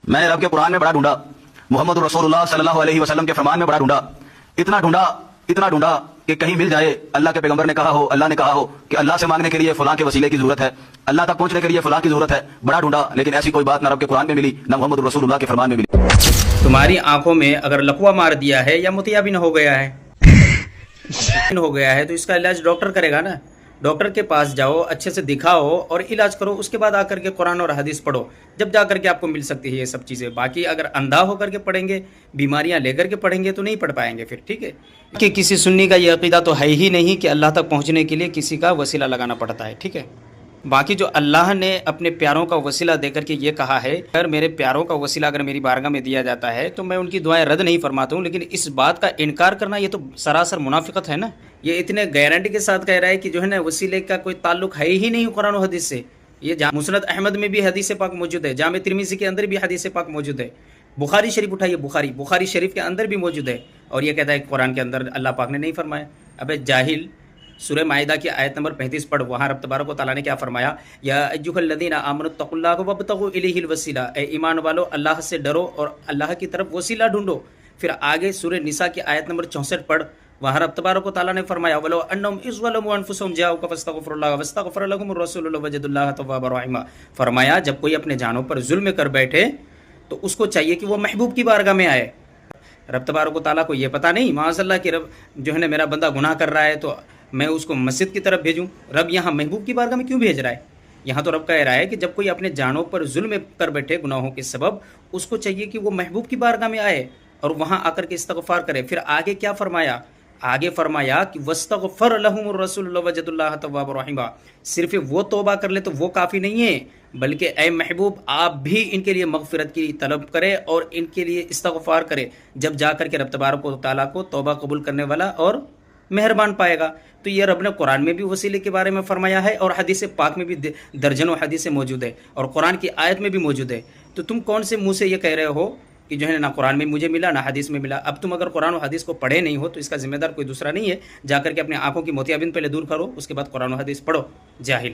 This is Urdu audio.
میں نے رب کے قرآن میں بڑا ڈھونڈا, محمد رسول اللہ صلی اللہ علیہ وسلم کے فرمان میں بڑا ڈھونڈا, اتنا ڈھونڈا کہ کہیں مل جائے اللہ کے پیغمبر نے کہا ہو, اللہ نے کہا ہو کہ اللہ سے مانگنے کے لیے فلاں کے وسیلے کی ضرورت ہے, اللہ تک پہنچنے کے لیے فلاں کی ضرورت ہے. بڑا ڈھونڈا لیکن ایسی کوئی بات نہ رب کے قرآن میں ملی نہ محمد رسول اللہ کے فرمان میں ملی. تمہاری آنکھوں میں اگر لقوہ مار دیا ہے یا موتیابین ہو گیا ہے تو اس کا علاج ڈاکٹر کرے گا نا. ڈاکٹر کے پاس جاؤ, اچھے سے دکھاؤ اور علاج کرو, اس کے بعد آ کر کے قرآن اور حدیث پڑھو, جب جا کر کے آپ کو مل سکتی ہے یہ سب چیزیں. باقی اگر اندھا ہو کر کے پڑھیں گے, بیماریاں لے کر کے پڑھیں گے تو نہیں پڑھ پائیں گے پھر. ٹھیک ہے کہ کسی سنی کا یہ عقیدہ تو ہے ہی نہیں کہ اللہ تک پہنچنے کے لیے کسی کا وسیلہ لگانا پڑتا ہے. ٹھیک ہے, باقی جو اللہ نے اپنے پیاروں کا وسیلہ دے کر کے یہ کہا ہے, اگر میرے پیاروں کا وسیلہ اگر میری بارگاہ میں دیا جاتا ہے تو میں ان کی دعائیں رد نہیں فرماتا ہوں, لیکن اس بات کا انکار کرنا یہ تو سراسر منافقت ہے نا. یہ اتنے گارنٹی کے ساتھ کہہ رہا ہے کہ جو ہے نا وسیلے کا کوئی تعلق ہے ہی نہیں قرآن و حدیث سے. یہ مسند احمد میں بھی حدیث پاک موجود ہے, جامع ترمذی کے اندر بھی حدیث پاک موجود ہے, بخاری شریف اٹھائیے, بخاری شریف کے اندر بھی موجود ہے, اور یہ کہتا ہے کہ قرآن کے اندر اللہ پاک نے نہیں فرمایا. ابے جاہل, سورہ مائدہ کی آیت نمبر 35 پڑھ, وہاں رب تبارک و تعالیٰ نے کیا فرمایا, یا ایھا الذین آمنوا اتقوا اللہ وابتغوا الیہ الوسیلہ, اے ایمان والو اللہ سے ڈرو اور اللہ کی طرف وسیلہ ڈھونڈو. پھر آگے سورہ نساء کی آیت نمبر 64 پڑھ, وہاں رب تبارک و تعالیٰ نے فرمایا, ولو انہم اذ ظلموا انفسہم جاؤک فاستغفروا اللہ واستغفر لہم الرسول لوجدوا اللہ توابا رحیما. فرمایا جب کوئی اپنے جانوں پر ظلم کر بیٹھے تو اس کو چاہیے کہ وہ محبوب کی بارگاہ میں آئے. رب تبارک و تعالیٰ کو یہ پتہ نہیں معاذ اللہ کہ رب جو ہے نا میرا بندہ گناہ کر رہا ہے تو میں اس کو مسجد کی طرف بھیجوں. رب یہاں محبوب کی بارگاہ میں کیوں بھیج رہا ہے؟ یہاں تو رب کہہ رہا ہے کہ جب کوئی اپنے جانوں پر ظلم کر بیٹھے گناہوں کے سبب, اس کو چاہیے کہ وہ محبوب کی بارگاہ میں آئے اور وہاں آ کر کے استغفار کرے. پھر آگے کیا فرمایا, آگے فرمایا کہ وَاسْتَغْفَرَ لَهُمُ الرَّسُولُ لَوَجَدُوا اللَّهَ تَوَّابًا رَحِيمًا. صرف وہ توبہ کر لے تو وہ کافی نہیں ہے, بلکہ اے محبوب آپ بھی ان کے لیے مغفرت کی طلب کرے اور ان کے لیے استغفار کرے, جب جا کر کے رب تبارک و تعالیٰ کو توبہ قبول کرنے والا اور مہربان پائے گا. تو یہ رب نے قرآن میں بھی وسیلے کے بارے میں فرمایا ہے, اور حدیث پاک میں بھی درجنوں حدیثیں موجود ہے, اور قرآن کی آیت میں بھی موجود ہے. تو تم کون سے منہ سے یہ کہہ رہے ہو کہ جو ہے نہ قرآن میں مجھے ملا نہ حدیث میں ملا؟ اب تم اگر قرآن و حدیث کو پڑھے نہیں ہو تو اس کا ذمہ دار کوئی دوسرا نہیں ہے. جا کر کے اپنے آنکھوں کی موتیابین پہلے دور کرو, اس کے بعد قرآن و حدیث پڑھو. جاہل.